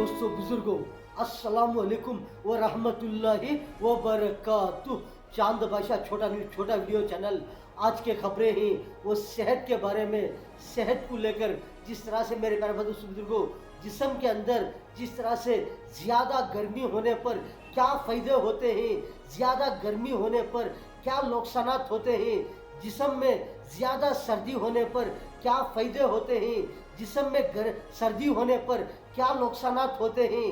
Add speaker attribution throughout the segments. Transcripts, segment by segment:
Speaker 1: दोस्तों बुजुर्गों, अस्सलाम वालेकुम व रहमतुल्लाहि व बरकातुह। चांद बादशाह छोटा न्यूज़ छोटा वीडियो चैनल। आज के खबरें हैं वो सेहत के बारे में। सेहत को लेकर जिस तरह से मेरे प्यारे दोस्तों बुजुर्गों, जिस्म के अंदर जिस तरह से ज़्यादा गर्मी होने पर क्या फ़ायदे होते हैं, ज़्यादा गर्मी होने पर क्या नुकसानात होते हैं, जिस्म में ज़्यादा सर्दी होने पर क्या फ़ायदे होते हैं, जिस्म में सर्दी होने पर क्या नुकसानात होते हैं।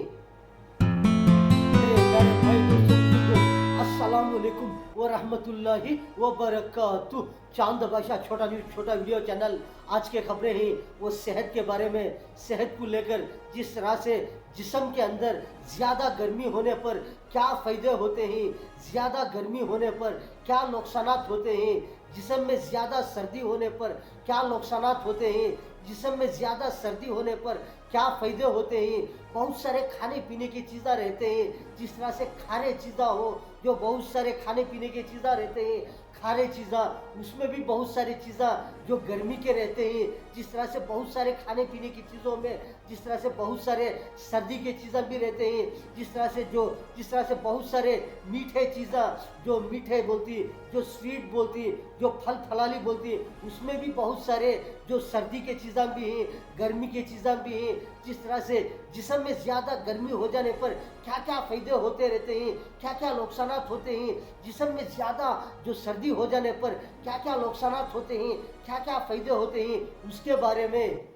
Speaker 1: मेरे प्यारे भाई दोस्तों बुजुर्गों, अस्सलाम वालेकुम व रहमतुल्लाहि व बरकातुह। चांद बादशाह छोटा न्यूज़ छोटा वीडियो चैनल। आज के खबरें हैं वो सेहत के बारे में। सेहत को लेकर जिस तरह से जिस्म के अंदर ज़्यादा गर्मी होने पर क्या फ़ायदे होते हैं, ज़्यादा गर्मी होने पर क्या नुकसानात होते हैं, जिस्म में ज़्यादा सर्दी होने पर क्या नुकसानात होते हैं, जिस्म में ज़्यादा सर्दी होने पर क्या फ़ायदे होते हैं। बहुत सारे खाने पीने की चीज़ें रहते हैं, जिस तरह से खारे चीज़ें हो, जो बहुत सारे खाने पीने की चीज़ें रहते हैं, खारे चीज़ें, उसमें भी बहुत सारी चीज़ें जो गर्मी के रहते हैं। जिस तरह से बहुत सारे खाने पीने की चीज़ों में जिस तरह से बहुत सारे सर्दी के चीज़ें भी रहते हैं, जिस तरह से बहुत सारे मीठे चीज़ें जो मीठे बोलती, जो स्वीट बोलती, जो फल फलाली बोलती, उसमें भी बहुत सारे जो सर्दी के चीज़ें भी हैं, गर्मी के चीज़ें भी हैं। जिस तरह से जिस्म में ज़्यादा गर्मी हो जाने पर क्या क्या फ़ायदे होते रहते हैं, क्या क्या नुकसानात होते हैं, जिस्म में ज़्यादा जो सर्दी हो जाने पर क्या क्या नुकसानात होते हैं, क्या क्या फ़ायदे होते हैं, उसके बारे में।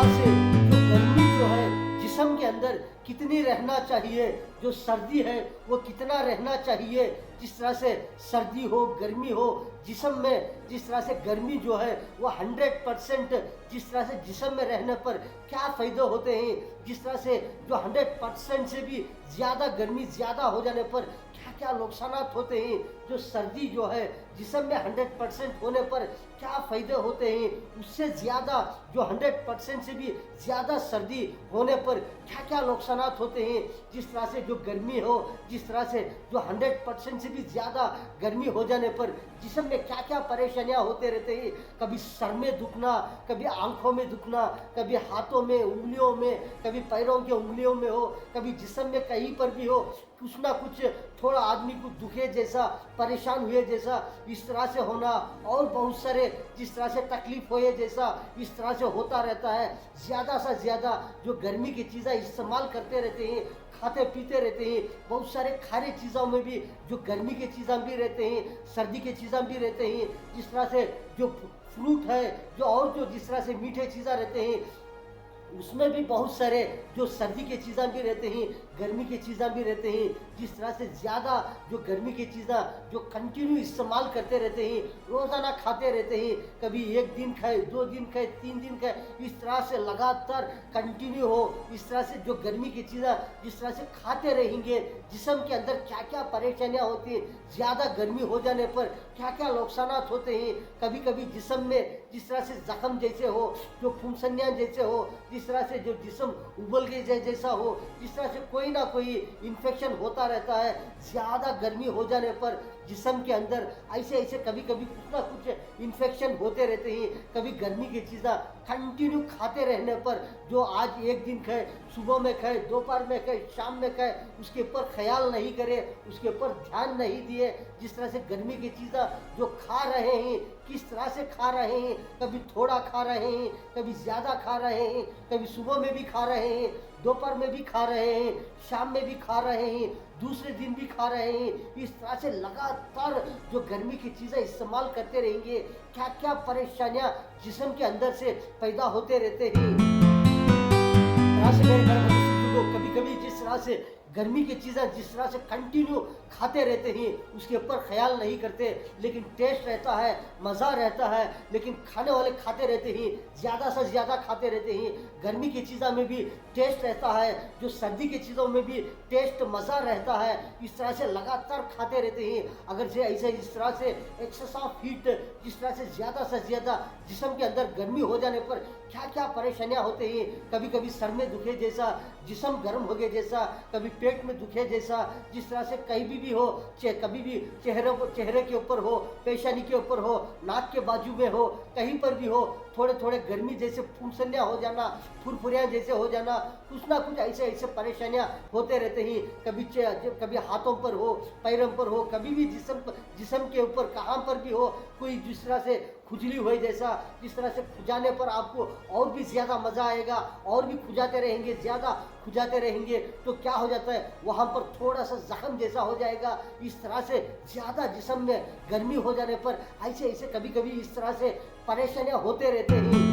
Speaker 1: से जो गर्मी जो है जिस्म के अंदर कितनी रहना चाहिए, जो सर्दी है वो कितना रहना चाहिए। जिस तरह से सर्दी हो गर्मी हो, जिस्म में जिस तरह से गर्मी जो है वो 100% जिस तरह से जिस्म में रहने पर क्या फ़ायदे होते हैं, जिस तरह से जो 100% से भी ज़्यादा गर्मी ज़्यादा हो जाने पर क्या क्या नुकसानात होते हैं, जो सर्दी जो है जिस्म में 100% होने पर क्या फ़ायदे होते हैं, उससे ज़्यादा जो 100% से भी ज़्यादा सर्दी होने पर क्या क्या नुकसानात होते हैं। जिस तरह से जो गर्मी हो, जिस तरह से जो 100% से भी ज़्यादा गर्मी हो जाने पर जिस्म में क्या क्या परेशानियां होते रहते हैं। कभी सर में दुखना, कभी आंखों में दुखना, कभी हाथों में, उंगलियों में, कभी पैरों के उंगलियों में हो, कभी जिस्म में कहीं पर भी हो, कुछ ना कुछ थोड़ा आदमी को दुखे जैसा, परेशान हुए जैसा, इस तरह से होना, और बहुत सारे जिस तरह से तकलीफ होए जैसा, इस तरह से होता रहता है। ज़्यादा से ज़्यादा जो गर्मी की चीज़ें इस्तेमाल करते रहते हैं, खाते पीते रहते हैं। बहुत सारे खारे चीज़ों में भी जो गर्मी के चीज़ें भी रहते हैं, सर्दी के चीज़ें भी रहते हैं। जिस तरह से जो फ्रूट है, जो और जो जिस तरह से मीठे चीज़ें रहते हैं, उसमें भी बहुत सारे जो सर्दी के चीज़ें भी रहते हैं, गर्मी के चीज़ें भी रहते हैं। जिस तरह से ज़्यादा जो गर्मी की चीज़ें जो कंटिन्यू इस्तेमाल करते रहते हैं, रोज़ाना खाते रहते हैं, कभी एक दिन खाए, 2 दिन खाए, 3 दिन खाए, इस तरह से लगातार कंटिन्यू हो, इस तरह से जो गर्मी की चीज़ें जिस तरह से खाते रहेंगे, जिस्म के अंदर क्या क्या परेशानियाँ होती हैं, ज़्यादा गर्मी हो जाने पर क्या क्या नुकसानात होते हैं। कभी कभी जिस्म में जिस तरह से जख्म जैसे हो, जो फुंसनियाँ जैसे हो, जिस तरह से जो जिस्म उबल के जैसा हो, जिस तरह से कोई ना कोई इन्फेक्शन होता रहता है। ज़्यादा गर्मी हो जाने पर जिस्म के अंदर ऐसे कभी कभी कुछ ना कुछ इन्फेक्शन होते रहते हैं। कभी गर्मी की चीज़ें कंटिन्यू खाते रहने पर, जो आज एक दिन खाए, सुबह में खाए, दोपहर में खाए, शाम में खाए, उसके ऊपर ख्याल नहीं करे, उसके ऊपर ध्यान नहीं दिए। जिस तरह से गर्मी की चीज़ें जो खा रहे हैं, किस तरह से खा रहे हैं, कभी थोड़ा खा रहे हैं, कभी ज़्यादा खा रहे हैं, कभी सुबह में भी खा रहे हैं, दोपहर में भी खा रहे हैं, शाम में भी खा रहे हैं, दूसरे दिन भी खा रहे हैं। इस तरह से लगातार जो गर्मी की चीज़ें इस्तेमाल करते रहेंगे, क्या क्या परेशानियां जिस्म के अंदर से पैदा होते रहते हैं। कभी कभी जिस तरह से गर्मी की चीज़ें जिस तरह से कंटिन्यू खाते रहते हैं, उसके ऊपर ख्याल नहीं करते, लेकिन टेस्ट रहता है, मज़ा रहता है, लेकिन खाने वाले खाते रहते हैं, ज़्यादा से ज़्यादा खाते रहते हैं। गर्मी की चीज़ों में भी टेस्ट रहता है, जो सर्दी की चीज़ों में भी टेस्ट मज़ा रहता है। इस तरह से लगातार खाते रहते हैं। अगर से ऐसे इस तरह से एक्सेस ऑफ हीट जिस तरह से ज़्यादा जिस्म के अंदर गर्मी हो जाने पर क्या क्या परेशानियाँ होते हैं। कभी कभी सर में दुखे जैसा, जिस्म गर्म हो गए जैसा, कभी पेट में दुखे जैसा, जिस तरह से कहीं भी हो, कभी भी चेहरे के ऊपर हो, पेशानी के ऊपर हो, नाक के बाजू में हो, कहीं पर भी हो, थोड़े थोड़े गर्मी जैसे फुंसनियाँ हो जाना, फुरफुरियाँ जैसे हो जाना, कुछ ना कुछ ऐसे ऐसे परेशानियाँ होते रहते ही। कभी हाथों पर हो, पैरों पर हो, कभी भी जिस्म के ऊपर कहाँ पर भी हो, कोई जिस तरह से खुजली हुई जैसा, जिस तरह से खुजाने पर आपको और भी ज़्यादा मज़ा आएगा, और भी खुजाते रहेंगे, ज़्यादा खुजाते रहेंगे तो क्या हो जाता है, वहाँ पर थोड़ा सा जख्म जैसा हो जाएगा। इस तरह से ज़्यादा जिस्म में गर्मी हो जाने पर ऐसे ऐसे कभी कभी इस तरह से परेशानियाँ होते रहते हैं।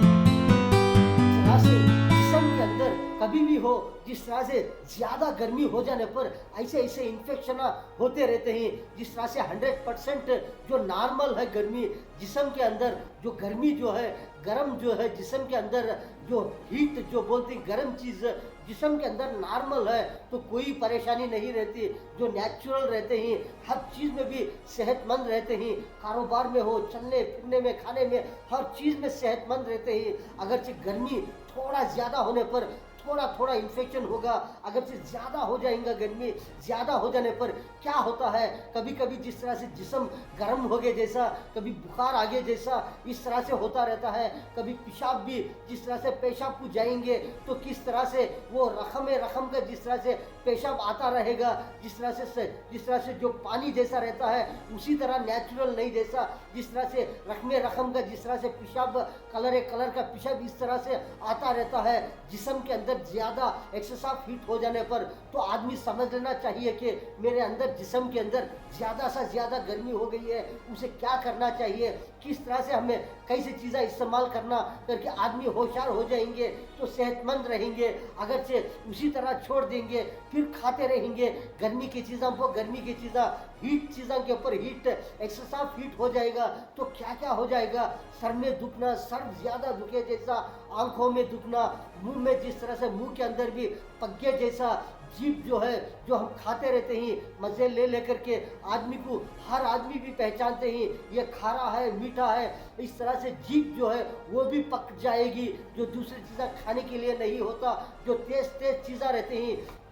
Speaker 1: तरह से जिस्म के अंदर कभी भी हो, जिस तरह से ज़्यादा गर्मी हो जाने पर ऐसे ऐसे इन्फेक्शन होते रहते हैं। जिस तरह से 100% जो नॉर्मल है गर्मी जिस्म के अंदर, जो गर्मी जो है, गर्म जो है जिस्म के अंदर, जो हीट जो बोलते हैं गर्म चीज़ जिस्म के अंदर नॉर्मल है तो कोई परेशानी नहीं रहती, जो नेचुरल रहते हैं, हर चीज़ में भी सेहतमंद रहते हैं, कारोबार में हो, चलने फिरने में, खाने में, हर चीज़ में सेहतमंद रहते हैं। अगरचे गर्मी थोड़ा ज़्यादा होने पर थोड़ा थोड़ा इन्फेक्शन होगा, अगर से ज़्यादा हो जाएगा, गर्मी ज़्यादा हो जाने पर क्या होता है, कभी कभी जिस तरह से जिस्म गर्म हो गए जैसा, कभी बुखार आ गए जैसा, इस तरह से होता रहता है। कभी पेशाब भी जिस तरह से पेशाब को जाएंगे तो किस तरह से वो रखम का जिस तरह से पेशाब आता रहेगा, जिस तरह से जो पानी जैसा रहता है उसी तरह नेचुरल नहीं जैसा, जिस तरह से रखम का जिस तरह से पेशाब कलर का पेशाब इस तरह से आता रहता है। जिस्म के अंदर ज़्यादा एक्सेस ऑफ हीट हो जाने पर तो आदमी समझ लेना चाहिए कि मेरे अंदर जिस्म के अंदर ज़्यादा से ज़्यादा गर्मी हो गई है, उसे क्या करना चाहिए, किस तरह से हमें कैसी चीज़ें इस्तेमाल करना करके आदमी होशियार हो जाएंगे तो सेहतमंद रहेंगे। अगर से उसी तरह छोड़ देंगे फिर खाते रहेंगे गर्मी की चीज़ों को, गर्मी की चीज़ें, हीट चीज़ों के ऊपर हीट, एक्सेस ऑफ हीट हो जाएगा तो क्या क्या हो जाएगा, सर में दुखना, सर ज़्यादा दुखे जैसा, आंखों में दुखना, मुंह में जिस तरह से मुंह के अंदर भी पग्गे जैसा, जीभ जो है जो हम खाते रहते हैं मज़े ले लेकर के, आदमी को हर आदमी भी पहचानते हैं ये खारा है, मीठा है, इस तरह से जीभ जो है वो भी पक जाएगी, जो दूसरी चीज़ें खाने के लिए नहीं होता, जो तेज़ चीज़ें रहते हैं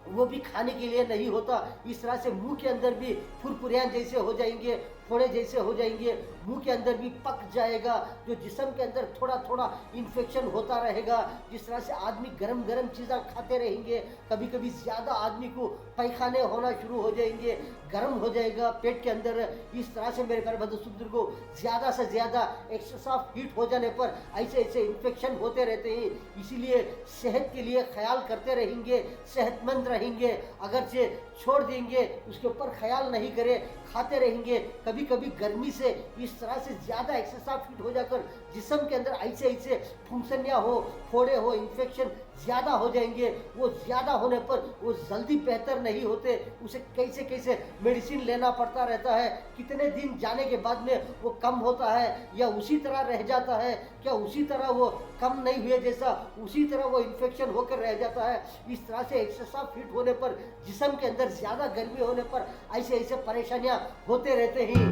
Speaker 1: वो भी खाने के लिए नहीं होता। इस तरह से मुंह के अंदर भी फुरफुरियाँ जैसे हो जाएंगे, फोड़े जैसे हो जाएंगे, मुंह के अंदर भी पक जाएगा, जो जिस्म के अंदर थोड़ा थोड़ा इन्फेक्शन होता रहेगा। जिस तरह से आदमी गरम गरम चीज़ें खाते रहेंगे, कभी कभी ज़्यादा आदमी को पैखाने होना शुरू हो जाएंगे, गर्म हो जाएगा पेट के अंदर। इस तरह से मेरे प्यारे बंधु सुपुत्र को ज़्यादा से ज़्यादा एक्सेस ऑफ हीट हो जाने पर ऐसे ऐसे इन्फेक्शन होते रहते हैं। इसीलिए सेहत के लिए ख्याल करते रहेंगे, सेहतमंद रहेंगे। अगर से छोड़ देंगे, उसके ऊपर ख्याल नहीं करें, खाते रहेंगे, कभी कभी गर्मी से इस तरह से ज़्यादा एक्सेस ऑफ हीट हो जाकर जिस्म के अंदर ऐसे ऐसे फुंसनियाँ हो, फोड़े हो, इन्फेक्शन ज़्यादा हो जाएंगे। वो ज़्यादा होने पर वो जल्दी बेहतर नहीं होते, उसे कैसे कैसे मेडिसिन लेना पड़ता रहता है, कितने दिन जाने के बाद में वो कम होता है या उसी तरह रह जाता है, क्या उसी तरह वो कम नहीं हुए जैसा उसी तरह वो इन्फेक्शन होकर रह जाता है। इस तरह से एक्सेस ऑफ हीट होने पर, जिस्म के अंदर ज़्यादा गर्मी होने पर ऐसे ऐसे परेशानियाँ होते रहते हैं।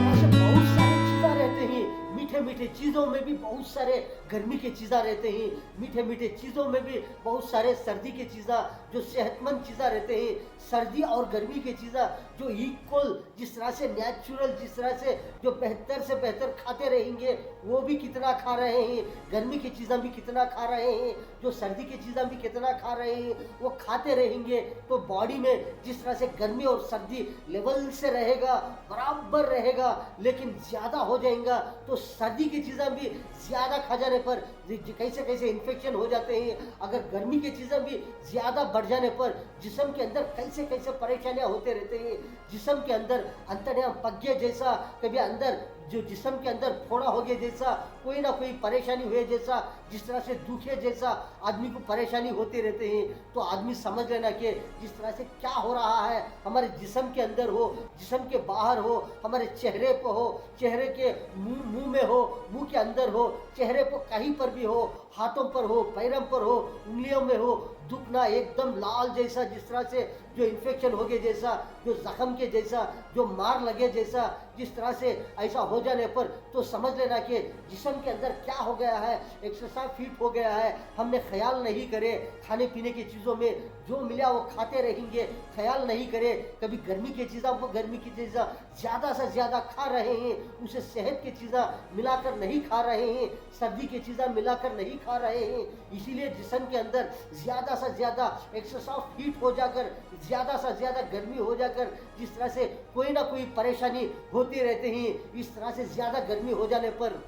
Speaker 1: ऐसे बहुत सारी चीज़ें रहते हैं, मीठे मीठे चीज़ों में भी बहुत सारे गर्मी के चीज़ें रहते हैं, मीठे मीठे चीज़ों में भी बहुत सारे सर्दी के चीज़ें, जो सेहतमंद चीज़ें रहते हैं। सर्दी और गर्मी की चीज़ें जो इक्वल, जिस तरह से नेचुरल, जिस तरह से जो बेहतर से बेहतर खाते रहेंगे वो भी कितना खा रहे हैं, गर्मी की चीज़ें भी कितना खा रहे हैं, जो सर्दी की चीज़ें भी कितना खा रहे हैं, वो खाते रहेंगे तो बॉडी में जिस तरह से गर्मी और सर्दी लेवल से रहेगा, बराबर रहेगा। लेकिन ज़्यादा हो जाएगा तो सर्दी की चीज़ें भी ज़्यादा खा जाने पर कैसे कैसे इन्फेक्शन हो जाते हैं। अगर गर्मी की चीज़ें भी ज़्यादा बढ़ जाने पर जिस्म के अंदर कैसे कैसे परेशानियां होते रहते हैं। जिस्म के अंदर अंतर्याम पग्गे जैसा, कभी अंदर जो जिस्म के अंदर फोड़ा हो गया जैसा, कोई ना कोई परेशानी हुए जैसा, जिस तरह से दुखे जैसा आदमी को परेशानी होती रहते हैं। तो आदमी समझ लेना कि जिस तरह से क्या हो रहा है हमारे जिस्म के अंदर हो, जिस्म के बाहर हो, हमारे चेहरे पर हो, चेहरे के मुंह में हो, मुंह के अंदर हो, चेहरे पर कहीं पर भी हो, हाथों पर हो, पैरों पर हो, उंगलियों में हो, दुखना एकदम लाल जैसा, जिस तरह से जो इन्फेक्शन हो गया जैसा, जो जख्म के जैसा, जो मार लगे जैसा, जिस तरह से ऐसा हो जाने पर तो समझ लेना कि जिस्म के अंदर क्या हो गया है, एक्सरसाइज फिट हो गया है। हमने ख्याल नहीं करे खाने पीने की चीज़ों में, जो मिला वो खाते रहेंगे, ख्याल नहीं करे कभी गर्मी की चीज़ों को, गर्मी की चीज़ें ज़्यादा से ज़्यादा खा रहे हैं, उसे सेहत की चीज़ें मिलाकर नहीं खा रहे हैं, सर्दी की चीज़ें मिलाकर नहीं खा रहे हैं। इसीलिए जिस्म के अंदर ज़्यादा से ज़्यादा एक्सरसाइज फिट हो जाकर, ज़्यादा से ज़्यादा गर्मी हो जाकर, जिस तरह से कोई ना कोई परेशानी होती रहती है, इस तरह से ज़्यादा गर्मी हो जाने पर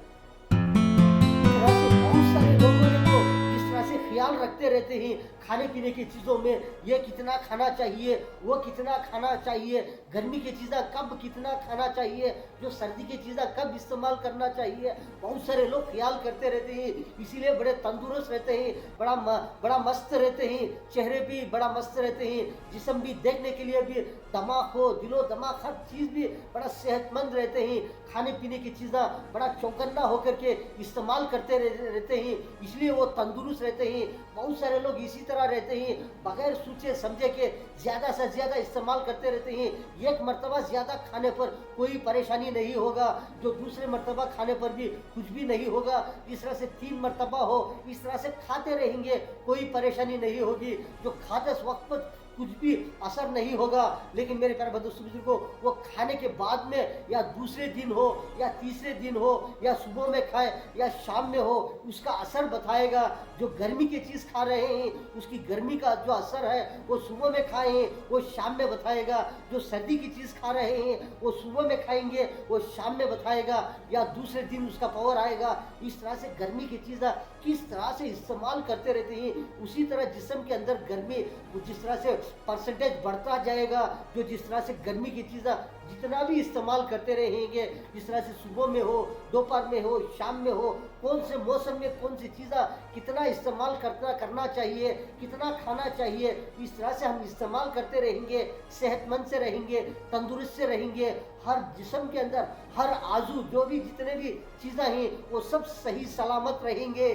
Speaker 1: तरह से बहुत सारे लोगों ने तो जिस तरह से ख्याल रखते रहते हैं खाने पीने की चीज़ों में, ये कितना खाना चाहिए, वो कितना खाना चाहिए, गर्मी की चीज़ें कब कितना खाना चाहिए, जो सर्दी की चीज़ें कब इस्तेमाल करना चाहिए। बहुत सारे लोग ख्याल करते रहते हैं, इसीलिए बड़े तंदुरुस्त रहते हैं, बड़ा मस्त रहते हैं, चेहरे भी बड़ा मस्त रहते हैं, जिस्म भी देखने के लिए भी दिमाग हो, दिलो दिमाग हर चीज़ भी बड़ा सेहतमंद रहते हैं। खाने पीने की चीज़ें बड़ा चौकन्ना होकर के इस्तेमाल करते रहते हैं, इसलिए वो तंदुरुस्त रहते हैं। बहुत सारे लोग इसी तरह रहते हैं, बगैर सोचे समझे के ज़्यादा से ज़्यादा इस्तेमाल करते रहते हैं। एक मरतबा ज़्यादा खाने पर कोई परेशानी नहीं होगा, जो दूसरे मरतबा खाने पर भी कुछ भी नहीं होगा। इस तरह से 3 मरतबा हो, इस तरह से खाते रहेंगे, कोई परेशानी नहीं होगी। जो खाते वक्त पर कुछ भी असर नहीं होगा, लेकिन मेरे प्यारे बंधु को वो खाने के बाद में या दूसरे दिन हो या तीसरे दिन हो या सुबह में खाए या शाम में हो, उसका असर बताएगा। जो गर्मी की चीज़ खा रहे हैं उसकी गर्मी का जो असर है वो सुबह में खाए हैं वो शाम में बताएगा। जो सर्दी की चीज़ खा रहे हैं वो सुबह में खाएंगे वो शाम में बताएगा या दूसरे दिन उसका पावर आएगा। इस तरह से गर्मी की चीज़ें किस तरह से इस्तेमाल करते रहते हैं, उसी तरह जिस्म के अंदर गर्मी जिस तरह से परसेंटेज बढ़ता जाएगा। जो जिस तरह से गर्मी की चीज़ें जितना भी इस्तेमाल करते रहेंगे, जिस तरह से सुबह में हो, दोपहर में हो, शाम में हो, कौन से मौसम में कौन सी चीज़ें कितना इस्तेमाल करना चाहिए, कितना खाना चाहिए, इस तरह से हम इस्तेमाल करते रहेंगे, सेहतमंद से रहेंगे, तंदुरुस्त से रहेंगे। हर जिस्म के अंदर हर आजू जो भी जितने भी चीज़ें हैं वो सब सही सलामत रहेंगे।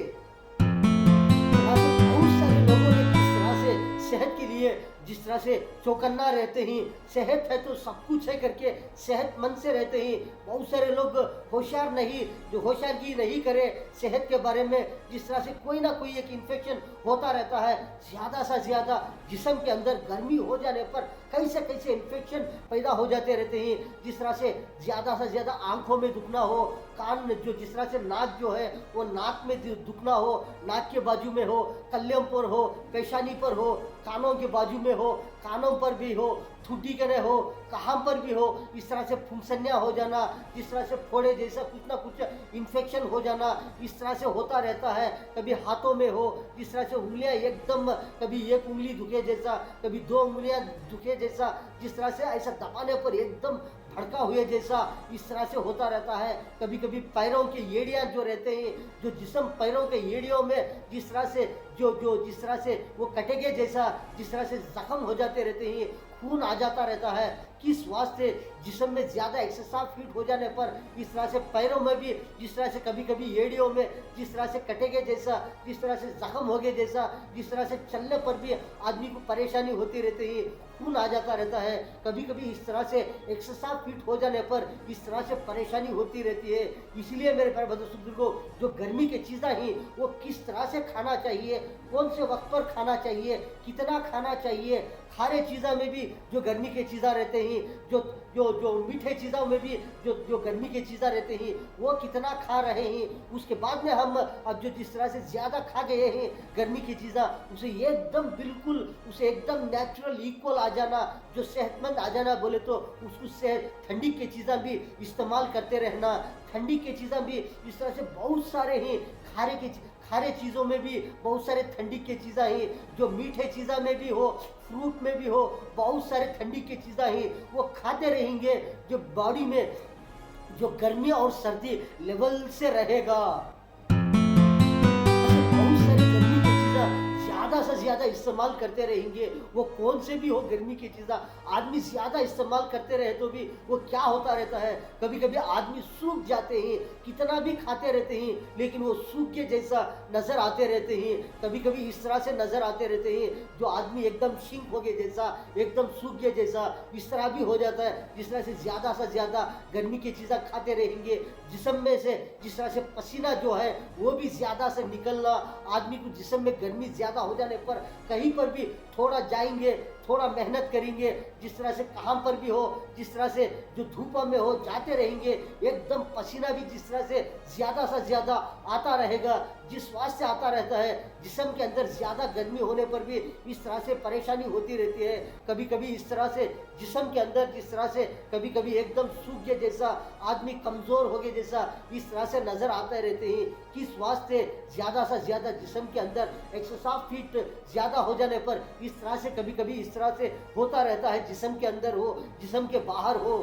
Speaker 1: बहुत सारे लोगों ने किस तरह से सेहत के लिए जिस तरह से चौकन्ना रहते हैं, सेहत है तो सब कुछ है करके सेहतमंद से रहते हैं। बहुत सारे लोग होशियार नहीं, जो होशियारगी नहीं करे सेहत के बारे में, जिस तरह से कोई ना कोई एक इन्फेक्शन होता रहता है। ज़्यादा से ज़्यादा जिस्म के अंदर गर्मी हो जाने पर कैसे इन्फेक्शन पैदा हो जाते रहते हैं। जिस तरह से ज़्यादा आंखों में दुखना हो, कान में जो जिस तरह से नाक जो है वो नाक में दुखना हो, नाक के बाजू में हो, कलियों पर हो, पेशानी पर हो, कानों के बाजू में हो, कानों पर भी हो, ठुड्डी करे हो, कहाँ पर भी हो, इस तरह से फुंसनिया हो जाना, जिस तरह से फोड़े जैसा कुछ ना कुछ इन्फेक्शन हो जाना, इस तरह से होता रहता है। कभी हाथों में हो, जिस तरह से उंगलियां एकदम, कभी एक उंगली दुखे जैसा, कभी 2 उंगलियां दुखे जैसा, जिस तरह से ऐसा दबाने पर एकदम भड़का हुए जैसा, इस तरह से होता रहता है। कभी कभी पैरों के एड़ियाँ जो रहते हैं, जो जिस्म पैरों के एड़ियों में जिस तरह से जिस तरह से वो कटेगे जैसा, जिस तरह से जख्म हो जाते रहते हैं, खून आ जाता रहता है। किस वास्ते जिस्म में ज़्यादा एक्सरसाइज फिट हो जाने पर इस तरह से पैरों में भी जिस तरह से कभी कभी एड़ियों में जिस तरह से कटेगे जैसा, जिस तरह से जख्म हो गए जैसा, जिस तरह से चलने पर भी आदमी को परेशानी होती रहती है, खून आ जाता रहता है। कभी कभी इस तरह से एक्सरसाइज फिट हो जाने पर इस तरह से परेशानी होती रहती है। इसलिए मेरे प्यारे बंधु को जो गर्मी की चीज़ें हैं वो किस तरह से खाना चाहिए, कौन से वक्त पर खाना चाहिए, कितना खाना चाहिए। खारे चीज़ों में भी जो गर्मी के चीज़ें रहते हैं, जो मीठे चीज़ों में भी जो गर्मी के चीज़ें रहते हैं वो कितना खा रहे हैं। उसके बाद में हम अब जो जिस तरह से ज़्यादा खा गए हैं गर्मी की चीज़ें, उसे एकदम नेचुरल इक्वल आ जाना, जो सेहतमंद आ जाना बोले तो उसको से ठंडी की चीज़ें भी इस्तेमाल करते रहना। ठंडी की चीज़ें भी इस तरह से बहुत सारे हैं, खारे चीज़ों में भी बहुत सारे ठंडी की चीज़ें हैं, जो मीठे चीज़ों में भी हो, फ्रूट में भी हो, बहुत सारे ठंडी की चीज़ें हैं वो खाते रहेंगे। जो बॉडी में जो गर्मी और सर्दी लेवल से रहेगा। बहुत सारी गर्मी की चीज़ें ज़्यादा से ज़्यादा इस्तेमाल करते रहेंगे, वो कौन से भी हो गर्मी की चीज़ें, आदमी ज़्यादा इस्तेमाल करते रहे तो भी वो क्या होता रहता है, कभी कभी आदमी सूख जाते हैं, कितना भी खाते रहते हैं लेकिन वो सूख के जैसा नज़र आते रहते हैं। कभी कभी इस तरह से नज़र आते रहते हैं जो आदमी एकदम शिंक हो गए जैसा, एकदम सूख गए जैसा, इस तरह भी हो जाता है। जिस तरह से ज़्यादा गर्मी की चीज़ें खाते रहेंगे, जिस्म में से जिस तरह से पसीना जो है वो भी ज़्यादा से निकलना, आदमी को जिस्म में गर्मी ज़्यादा हो जाने पर कहीं पर भी थोड़ा जाएंगे, थोड़ा मेहनत करेंगे, जिस तरह से काम पर भी हो, जिस तरह से जो धूप में हो जाते रहेंगे, एकदम पसीना भी जिस तरह से ज़्यादा आता रहेगा, जिस स्वास्थ्य से आता रहता है, जिस्म के अंदर ज़्यादा गर्मी होने पर भी इस तरह से परेशानी होती रहती है। कभी कभी इस तरह से जिस्म के अंदर जिस तरह से कभी कभी एकदम सूख गए जैसा, आदमी कमज़ोर हो गए जैसा, इस तरह से नज़र आते रहते हैं कि स्वास्थ्य ज़्यादा से ज़्यादा जिस्म के अंदर 160 फीट ज़्यादा हो जाने पर इस तरह से कभी कभी इस तरह से होता रहता है, जिस्म के अंदर हो, जिस्म के बाहर हो।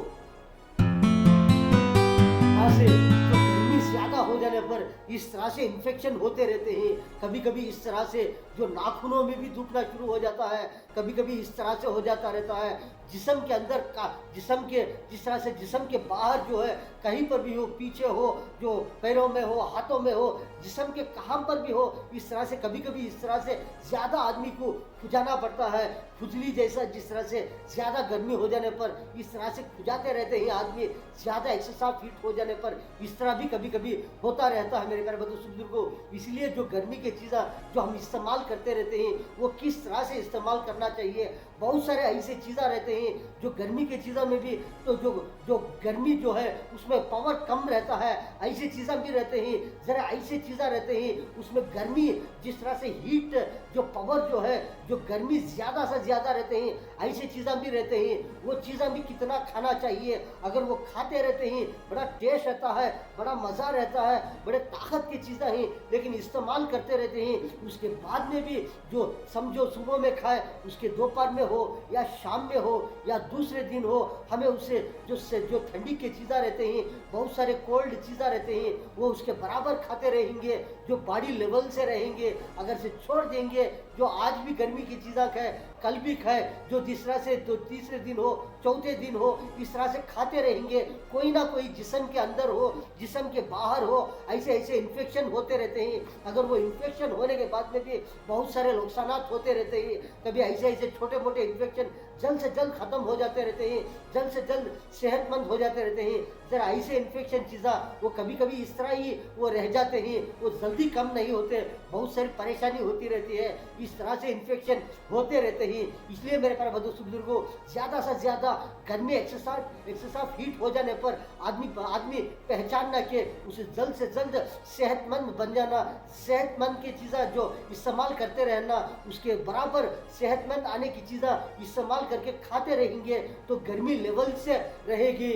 Speaker 1: से जो गर्मी ज़्यादा हो जाने पर इस तरह से इन्फेक्शन होते रहते हैं। कभी कभी इस तरह से जो नाखूनों में भी दुखना शुरू हो जाता है, कभी कभी इस तरह से हो जाता रहता है। जिस्म के अंदर का, जिस्म के जिस तरह से जिस्म के बाहर जो है कहीं पर भी हो, पीछे हो, जो पैरों में हो, हाथों में हो, जिस्म के कहाँ पर भी हो, इस तरह से कभी कभी इस तरह से ज़्यादा आदमी को खुजाना पड़ता है, खुजली जैसा। जिस तरह से ज़्यादा गर्मी हो जाने पर इस तरह से खुजाते रहते हैं आदमी, ज़्यादा 160 फीट हो जाने पर इस तरह भी कभी कभी होता रहता है मेरे प्यारे बुजुर्गों। इसलिए जो गर्मी की चीज़ें जो हम इस्तेमाल करते रहते हैं वो किस तरह से इस्तेमाल करना चाहिए। बहुत सारे ऐसे चीज़ें रहते हैं जो गर्मी की चीज़ों में भी, तो जो जो गर्मी जो है उसमें पावर कम रहता है, ऐसी चीज़ें भी रहते हैं। ज़रा ऐसे चीज़ें रहते हैं उसमें गर्मी जिस तरह से हीट जो पावर जो है, जो गर्मी ज़्यादा से ज़्यादा रहते हैं, ऐसी चीज़ें भी रहते हैं। वो चीज़ें भी कितना खाना चाहिए, अगर वो खाते रहते हैं बड़ा टेस्ट रहता है, बड़ा मज़ा रहता है, बड़े ताकत की चीज़ें हैं, लेकिन इस्तेमाल करते रहते हैं उसके बाद में भी जो समझो सुबह में खाए, उसके दोपहर में हो या शाम में हो या दूसरे दिन हो, हमें उससे जो ठंडी की चीज़ें रहते हैं, बहुत सारे कोल्ड चीज़ें रहते हैं, वो उसके बराबर खाते रहेंगे, जो बॉडी लेवल से रहेंगे। अगर से छोड़ देंगे जो आज भी गर्मी की चीज़ें खाए, कल भी खाए, जो जिस तरह से जो तीसरे दिन हो, चौथे दिन हो, इस तरह से खाते रहेंगे, कोई ना कोई जिस्म के अंदर हो, जिस्म के बाहर हो, ऐसे ऐसे इन्फेक्शन होते रहते हैं। अगर वो इन्फेक्शन होने के बाद में भी बहुत सारे नुकसानात होते रहते हैं। कभी ऐसे ऐसे छोटे मोटे इन्फेक्शन जल्द से जल्द ख़त्म हो जाते रहते हैं, जल्द से जल्द सेहतमंद हो जाते रहते हैं। ज़रा ऐसे इन्फेक्शन चीज़ें वो कभी कभी इस तरह ही वो रह जाते हैं, वो जल्दी कम नहीं होते, बहुत सारी परेशानी होती रहती है, इस तरह से इन्फेक्शन होते रहते हैं। इसलिए मेरे प्यारे बुजुर्गों, ज़्यादा से ज़्यादा गर्मी एक्सेसिव हीट हो जाने पर आदमी पहचानना कि उसे जल्द से जल्द सेहतमंद बन जाना, सेहतमंद की चीज़ें जो इस्तेमाल करते रहना, उसके बराबर सेहतमंद आने की चीज़ें इस्तेमाल करके खाते रहेंगे तो गर्मी लेवल से रहेगी।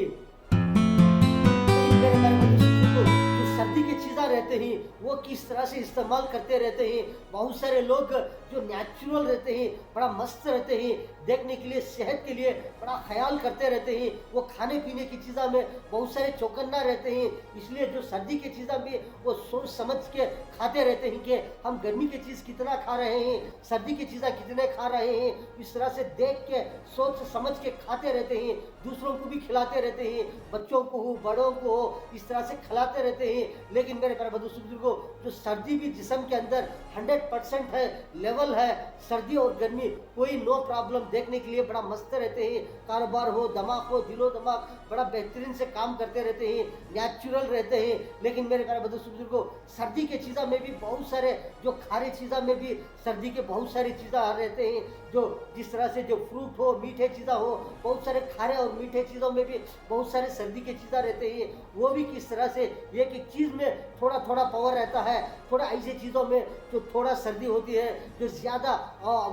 Speaker 1: मेरे प्यारे बुजुर्गों, जो सर्दी की चीज़ें रहते हैं वो किस तरह से इस्तेमाल करते रहते हैं। बहुत सारे लोग जो नेचुरल रहते हैं, बड़ा मस्त रहते हैं, देखने के लिए, सेहत के लिए बड़ा ख्याल करते रहते हैं, वो खाने पीने की चीज़ों में बहुत सारे चौकन्ना रहते हैं। इसलिए जो सर्दी की चीज़ें भी वो सोच समझ के खाते रहते हैं कि हम गर्मी की चीज़ कितना खा रहे हैं, सर्दी की चीज़ें कितने खा रहे हैं, इस तरह से देख के सोच समझ के खाते रहते हैं। दूसरों को भी खिलाते रहते हैं, बच्चों को हो, बड़ों को हो, इस तरह से खिलाते रहते हैं। लेकिन मेरे प्यारे बुजुर्गों, जो सर्दी भी जिस्म के अंदर 100% है, लेवल है, सर्दी और गर्मी कोई नो प्रॉब्लम, देखने के लिए बड़ा मस्त रहते हैं, कारोबार हो, दिमाग हो, दिलो दिमाग बड़ा बेहतरीन से काम करते रहते हैं, नेचुरल रहते हैं। लेकिन मेरे प्यारे बुजुर्गों, सर्दी के चीज़ों में भी बहुत सारे जो खारी चीज़ों में भी सर्दी के बहुत सारी चीज़ें रहते हैं, जो जिस तरह से जो फ्रूट हो, मीठे चीज़ें हो, बहुत सारे खारे और मीठे चीज़ों में भी बहुत सारे सर्दी के चीज़ें रहते हैं। वो भी किस तरह से एक एक चीज़ में थोड़ा थोड़ा पावर रहता है, थोड़ा ऐसी चीज़ों में जो थोड़ा सर्दी होती है, जो ज़्यादा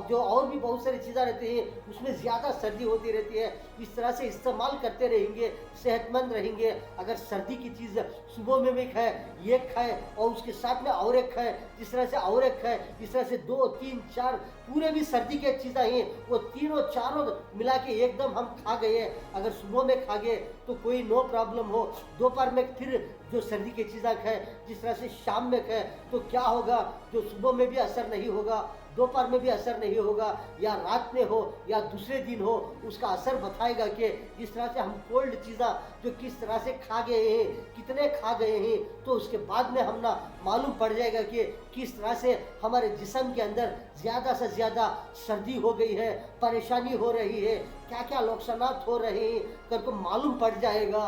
Speaker 1: जो और भी बहुत सारी चीज़ें रहती हैं उसमें ज़्यादा सर्दी होती रहती है। इस तरह से इस्तेमाल करते रहेंगे, सेहतमंद रहेंगे। अगर सर्दी की चीज़ सुबह में भी खाए, एक खाए और उसके साथ में और एक खाए, जिस तरह से और एक खाए, इस तरह से 2, 3, 4 पूरे भी सर्दी के चीज़ें हैं, वो तीनों चारों मिला के एकदम हम खा गए। अगर सुबह में खा गए तो कोई नो प्रॉब्लम हो, दोपहर में फिर जो सर्दी की चीज़ें खाए, जिस तरह से शाम में खाए तो क्या होगा, जो सुबह में भी असर नहीं होगा, दोपहर में भी असर नहीं होगा, या रात में हो या दूसरे दिन हो, उसका असर बताएगा कि जिस तरह से हम कोल्ड चीज़ा जो किस तरह से खा गए हैं, कितने खा गए हैं, तो उसके बाद में हम ना मालूम पड़ जाएगा कि किस तरह से हमारे जिस्म के अंदर ज़्यादा से ज़्यादा सर्दी हो गई है, परेशानी हो रही है, क्या क्या नुकसानात हो रहे हैं करके मालूम पड़ जाएगा।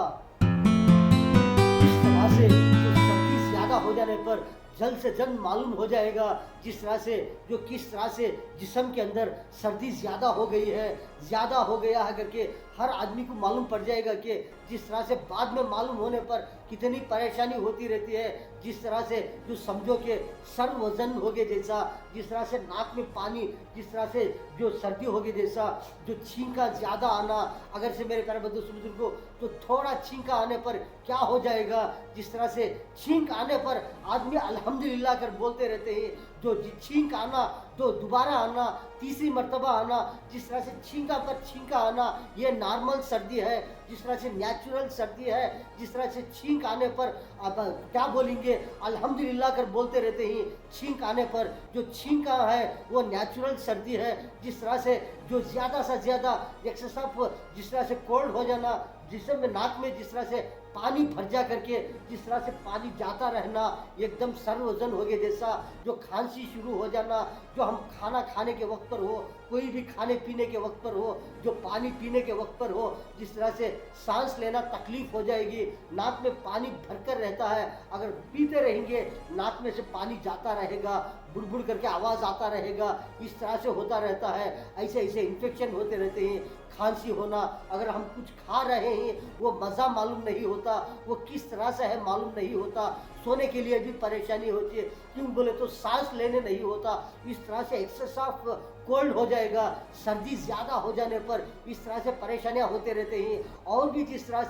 Speaker 1: इस तरह से जो सर्दी ज़्यादा हो जाने पर जल्द से जल्द मालूम हो जाएगा, जिस तरह से जो किस तरह से जिस्म के अंदर सर्दी ज़्यादा हो गई है, ज़्यादा हो गया है करके हर आदमी को मालूम पड़ जाएगा कि जिस तरह से बाद में मालूम होने पर कितनी परेशानी होती रहती है। जिस तरह से जो समझो कि सर वजन हो गए जैसा, जिस तरह से नाक में पानी, जिस तरह से जो सर्दी हो गई जैसा, जो छींका ज़्यादा आना, अगर से मेरे प्यारे बुजुर्ग को तो थोड़ा छींका आने पर क्या हो जाएगा, जिस तरह से छींक आने पर आदमी अल्हम्दुलिल्लाह कर बोलते रहते हैं। जो छींक आना, जो दोबारा आना, तीसरी मर्तबा आना, जिस तरह से छींका पर छींका आना, ये नॉर्मल सर्दी है, जिस तरह से नेचुरल सर्दी है। जिस तरह से छींक आने पर अब क्या बोलेंगे, अल्हम्दुलिल्लाह कर बोलते रहते हैं। छींक आने पर जो छींका है वो नेचुरल सर्दी है। जिस तरह से जो ज़्यादा से ज़्यादा एक्सेस ऑफ जिस तरह से कोल्ड हो जाना, जिसम में नाक में जिस तरह से पानी भर जा करके, जिस तरह से पानी जाता रहना, एकदम सर वजन हो गया जैसा, जो खांसी शुरू हो जाना, जो हम खाना खाने के वक्त पर हो, कोई भी खाने पीने के वक्त पर हो, जो पानी पीने के वक्त पर हो, जिस तरह से सांस लेना तकलीफ हो जाएगी, नाक में पानी भरकर रहता है, अगर पीते रहेंगे नाक में से पानी जाता रहेगा, बुड़बुड़ करके आवाज़ आता रहेगा, इस तरह से होता रहता है। ऐसे ऐसे इन्फेक्शन होते रहते हैं। खांसी होना, अगर हम कुछ खा रहे हैं वो मज़ा मालूम नहीं होता, वो किस तरह से है मालूम नहीं होता। सोने के लिए भी परेशानी होती है, क्यों बोले तो सांस लेने नहीं होता। इस तरह से एक्सेस ऑफ कोल्ड हो जाएगा। सर्दी ज़्यादा हो जाने पर इस तरह से परेशानियां होते रहते हैं। और भी जिस तरह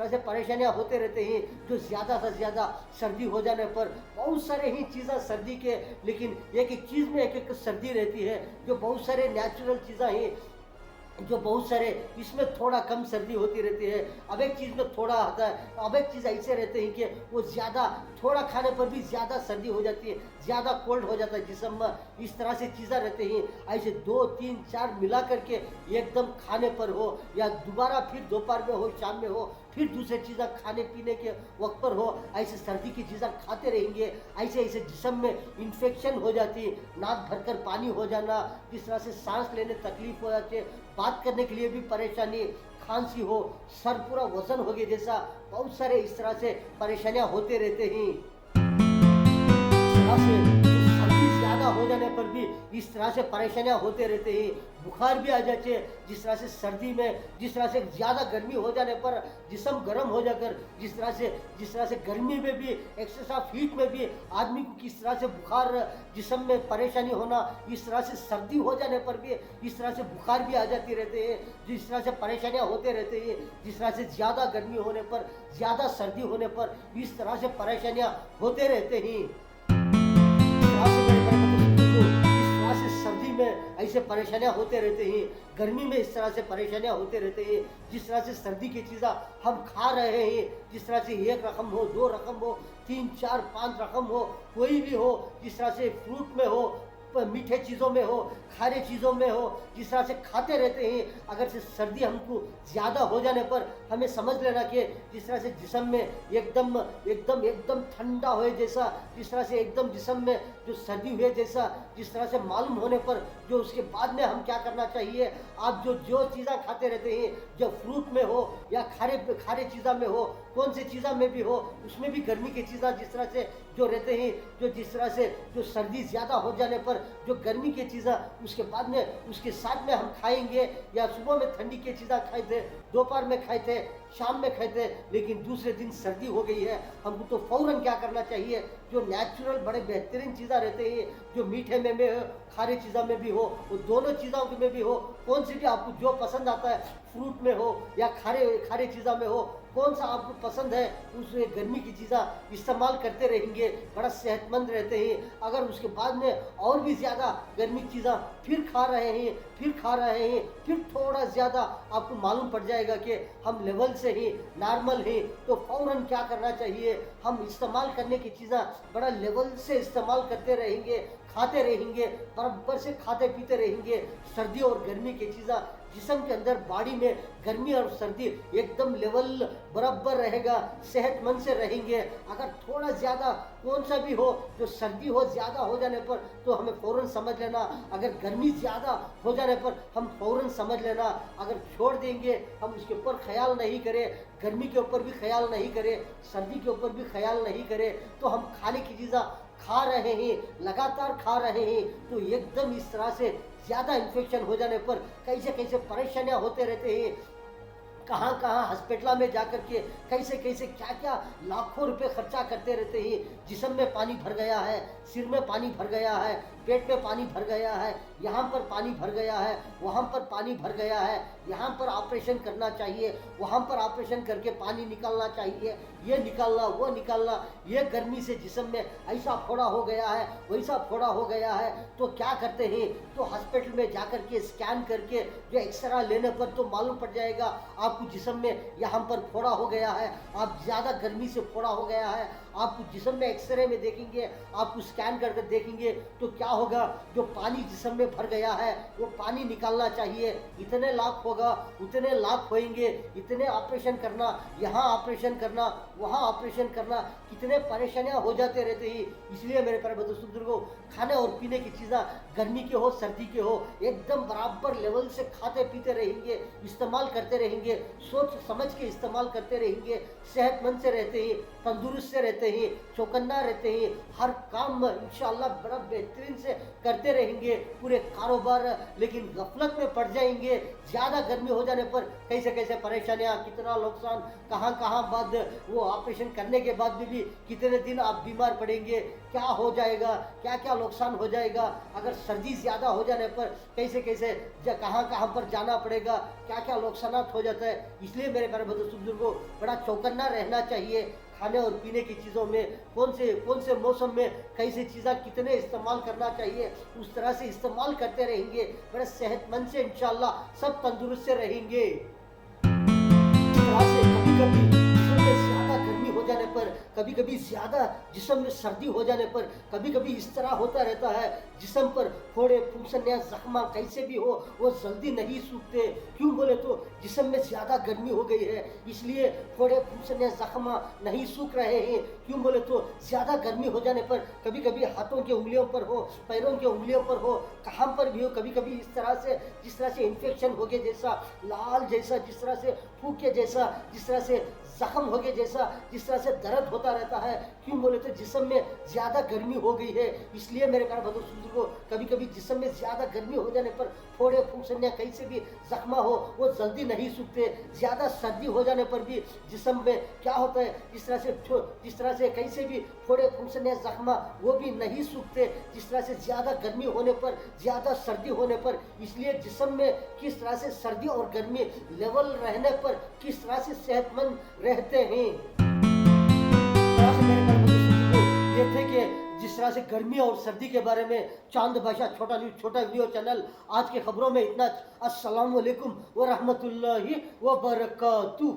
Speaker 1: से परेशानियां होते रहते हैं, जो ज़्यादा से ज़्यादा सर्दी हो जाने पर बहुत सारे ही चीज़ें सर्दी के, लेकिन एक एक चीज़ में एक एक सर्दी रहती है। जो बहुत सारे नेचुरल चीज़ें हैं, जो बहुत सारे इसमें थोड़ा कम सर्दी होती रहती है, अब एक चीज़ में थोड़ा आता है, अब एक चीज़ ऐसे रहते हैं कि वो ज़्यादा थोड़ा खाने पर भी ज़्यादा सर्दी हो जाती है, ज़्यादा कोल्ड हो जाता है जिस्म में। इस तरह से चीज़ें रहते हैं। ऐसे 2, 3, 4 मिला करके एकदम खाने पर हो, या दोबारा फिर दोपहर में हो, शाम में हो, फिर दूसरी चीज़ें खाने पीने के वक्त पर हो, ऐसे सर्दी की चीज़ें खाते रहेंगे, ऐसे ऐसे जिस्म में इन्फेक्शन हो जाती है, नाक भरकर पानी हो जाना, जिस तरह से सांस लेने तकलीफ हो जाती है, बात करने के लिए भी परेशानी, खांसी हो, सर पूरा वजन हो गया जैसा, बहुत सारे इस तरह से परेशानियां होते रहते हैं। इस तरह से सर्दी ज़्यादा हो जाने पर भी इस तरह से परेशानियां होते रहते हैं। बुखार भी आ जाते हैं, जिस तरह से सर्दी में, जिस तरह से ज़्यादा गर्मी हो जाने पर जिस्म गर्म हो जाकर, जिस तरह से गर्मी में भी, एक्सेस ऑफ हीट में भी आदमी को किस तरह से बुखार, जिस्म में परेशानी होना, इस तरह से सर्दी हो जाने पर भी इस तरह से बुखार भी आ जाती रहते हैं। जिस तरह से परेशानियाँ होते रहते हैं, जिस तरह से ज़्यादा गर्मी होने पर, ज़्यादा सर्दी होने पर इस तरह से परेशानियाँ होते रहते हैं। सर्दी में ऐसे परेशानियां होते रहते हैं, गर्मी में इस तरह से परेशानियां होते रहते हैं। जिस तरह से सर्दी की चीज़ें हम खा रहे हैं, जिस तरह से 1 रकम हो, 2 रकम हो, 3, 4, 5 रकम हो, कोई भी हो, जिस तरह से फ्रूट में हो, मीठे चीज़ों में हो, खारे चीज़ों में हो, जिस तरह से खाते रहते हैं। अगर से सर्दी हमको ज़्यादा हो जाने पर हमें समझ लेना कि जिस तरह से जिस्म में एकदम एकदम एकदम ठंडा हुए जैसा, जिस तरह से एकदम जिस्म में जो सर्दी हुए जैसा, जिस तरह से मालूम होने पर जो उसके बाद में हम क्या करना चाहिए, आप जो चीज़ें खाते रहते हैं, जो फ्रूट में हो या खारे चीज़ा में हो, कौन सी चीज़ा में भी हो, उसमें भी गर्मी की चीज़ें जिस तरह से जो रहते हैं, जो जिस तरह से जो सर्दी ज़्यादा हो जाने पर जो गर्मी की चीज़ें उसके बाद में उसके साथ में हम खाएंगे, या सुबह में ठंडी की चीज़ें खाए थे, दोपहर में खाए थे, शाम में खाए थे, लेकिन दूसरे दिन सर्दी हो गई है, हमको तो फ़ौरन क्या करना चाहिए, जो नेचुरल बड़े बेहतरीन चीज़ें रहते हैं, जो मीठे में हो, खारी चीज़ों में भी हो, वो दोनों चीज़ों में भी हो, कौन सी भी आपको जो पसंद आता है, फ्रूट में हो या खारे चीज़ों में हो, कौन सा आपको पसंद है उस गर्मी की चीज़ें इस्तेमाल करते रहेंगे, बड़ा सेहतमंद रहते हैं। अगर उसके बाद में और भी ज़्यादा गर्मी की चीज़ें फिर खा रहे हैं, फिर थोड़ा ज़्यादा आपको मालूम पड़ जाएगा कि हम लेवल से ही नॉर्मल हैं, तो फ़ौरन क्या करना चाहिए, हम इस्तेमाल करने की चीज़ें बड़ा लेवल से इस्तेमाल करते रहेंगे, खाते रहेंगे, बराबर से खाते पीते रहेंगे। सर्दी और गर्मी की चीज़ें जिस्म के अंदर बॉडी में गर्मी और सर्दी एकदम लेवल बराबर रहेगा, सेहतमंद से रहेंगे। अगर थोड़ा ज़्यादा कौन सा भी हो, जो सर्दी हो ज़्यादा हो जाने पर तो हमें फ़ौरन समझ लेना, अगर गर्मी ज़्यादा हो जाने पर हम फ़ौरन समझ लेना। अगर छोड़ देंगे, हम उसके ऊपर ख्याल नहीं करें, गर्मी के ऊपर भी ख्याल नहीं करें, सर्दी के ऊपर भी ख्याल नहीं करें, तो हम खाने की चीज़ें खा रहे हैं, लगातार खा रहे हैं, तो एकदम इस तरह से ज़्यादा इन्फेक्शन हो जाने पर कैसे कैसे परेशानियां होते रहते हैं। कहाँ कहाँ हॉस्पिटल में जाकर के कैसे कैसे क्या क्या लाखों रुपए खर्चा करते रहते हैं। जिस्म में पानी भर गया है, सिर में पानी भर गया है, पेट में पानी भर गया है, यहाँ पर पानी भर गया है, वहाँ पर पानी भर गया है, यहाँ पर ऑपरेशन करना चाहिए, वहाँ पर ऑपरेशन करके पानी निकालना चाहिए, ये निकालना वो निकालना, ये गर्मी से जिस्म में ऐसा फोड़ा हो गया है, वैसा फोड़ा हो गया है। तो क्या करते हैं, तो हॉस्पिटल में जाकर के स्कैन करके जो एक्सरा लेने पर तो मालूम पड़ जाएगा आपको जिस्म में यहाँ पर फोड़ा हो गया है, आप ज़्यादा गर्मी से फोड़ा हो गया है। आपको जिस्म में एक्सरे में देखेंगे, आपको स्कैन करके देखेंगे तो क्या होगा, जो पानी जिस्म में भर गया है वो पानी निकालना चाहिए। इतने लाख होगा, उतने लाख होंगे, इतने ऑपरेशन करना, यहाँ ऑपरेशन करना, वहाँ ऑपरेशन करना, कितने परेशानियाँ हो जाते रहते हैं। इसलिए मेरे प्यारे बुजुर्गों, खाने और पीने की चीज़ें गर्मी के हो सर्दी के हो एकदम बराबर लेवल से खाते पीते रहेंगे, इस्तेमाल करते रहेंगे, सोच समझ के इस्तेमाल करते रहेंगे, सेहतमंद से रहते हैं, तंदुरुस्त से रहते हैं, चौकन्ना रहते हैं, हर काम इंशाअल्लाह बड़ा बेहतरीन से करते रहेंगे पूरे कारोबार। लेकिन गफलत में पड़ जाएंगे, ज़्यादा गर्मी हो जाने पर कैसे कैसे परेशानियाँ, कितना नुकसान, कहाँ कहाँ बाद वो ऑपरेशन करने के बाद भी कितने दिन आप बीमार पड़ेंगे, क्या हो जाएगा, क्या क्या नुकसान हो जाएगा। अगर सर्दी ज़्यादा हो जाने पर कैसे कैसे कहाँ कहाँ पर जाना पड़ेगा, क्या क्या नुकसान हो जाता है। इसलिए मेरे प्यारे बुजुर्गों, बड़ा चौकन्ना रहना चाहिए। खाने और पीने की चीज़ों में कौन से मौसम में कैसे चीज़ें कितने इस्तेमाल करना चाहिए, उस तरह से इस्तेमाल करते रहेंगे, बड़े सेहतमंद से इंशाअल्लाह सब तंदुरुस्त से रहेंगे। कभी कभी जिस्म में ज़्यादा गर्मी हो जाने पर, कभी कभी ज़्यादा जिस्म में सर्दी हो जाने पर, कभी कभी इस तरह होता रहता है, जिस्म पर फोड़े फुंसन या जख्मा कैसे भी हो वो जल्दी नहीं सूखते। क्यों बोले तो जिस्म में ज़्यादा गर्मी हो गई है, इसलिए फोड़े फुंसन या जख्मा नहीं सूख रहे हैं। क्यों बोले तो ज़्यादा गर्मी हो जाने पर कभी कभी हाथों के उंगलियों पर हो, पैरों के उंगलियों पर हो, कहाँ पर भी हो, कभी कभी इस तरह से जिस तरह से इन्फेक्शन हो गया जैसा, लाल जैसा, जिस तरह से फूके जैसा, जिस तरह से जख्म हो गया जैसा, जिस तरह से दर्द होता रहता है। क्यों बोले तो जिस्म में ज़्यादा गर्मी हो गई है। इसलिए मेरे प्यारे बुजुर्गों, कभी कभी जिस्म में ज़्यादा गर्मी हो जाने पर फोड़े फुंसन या कैसे भी जख्मा हो वो जल्दी नहीं सूखते। ज़्यादा सर्दी हो जाने पर भी जिस्म में क्या होता है, जिस तरह से कैसे भी फोड़े फुंसन या जख्मा वो भी नहीं सूखते, जिस तरह से ज़्यादा गर्मी होने पर, ज़्यादा सर्दी होने पर। इसलिए जिस्म में किस तरह से सर्दी और गर्मी लेवल रहने पर किस तरह से सेहतमंद रहते हैं। ये थे कि जिस तरह से गर्मी और सर्दी के बारे में चांद भाषा छोटा वीडियो चैनल आज के खबरों में इतना। अस्सलाम वालेकुम व रहमतुल्लाहि व बरकातुहू।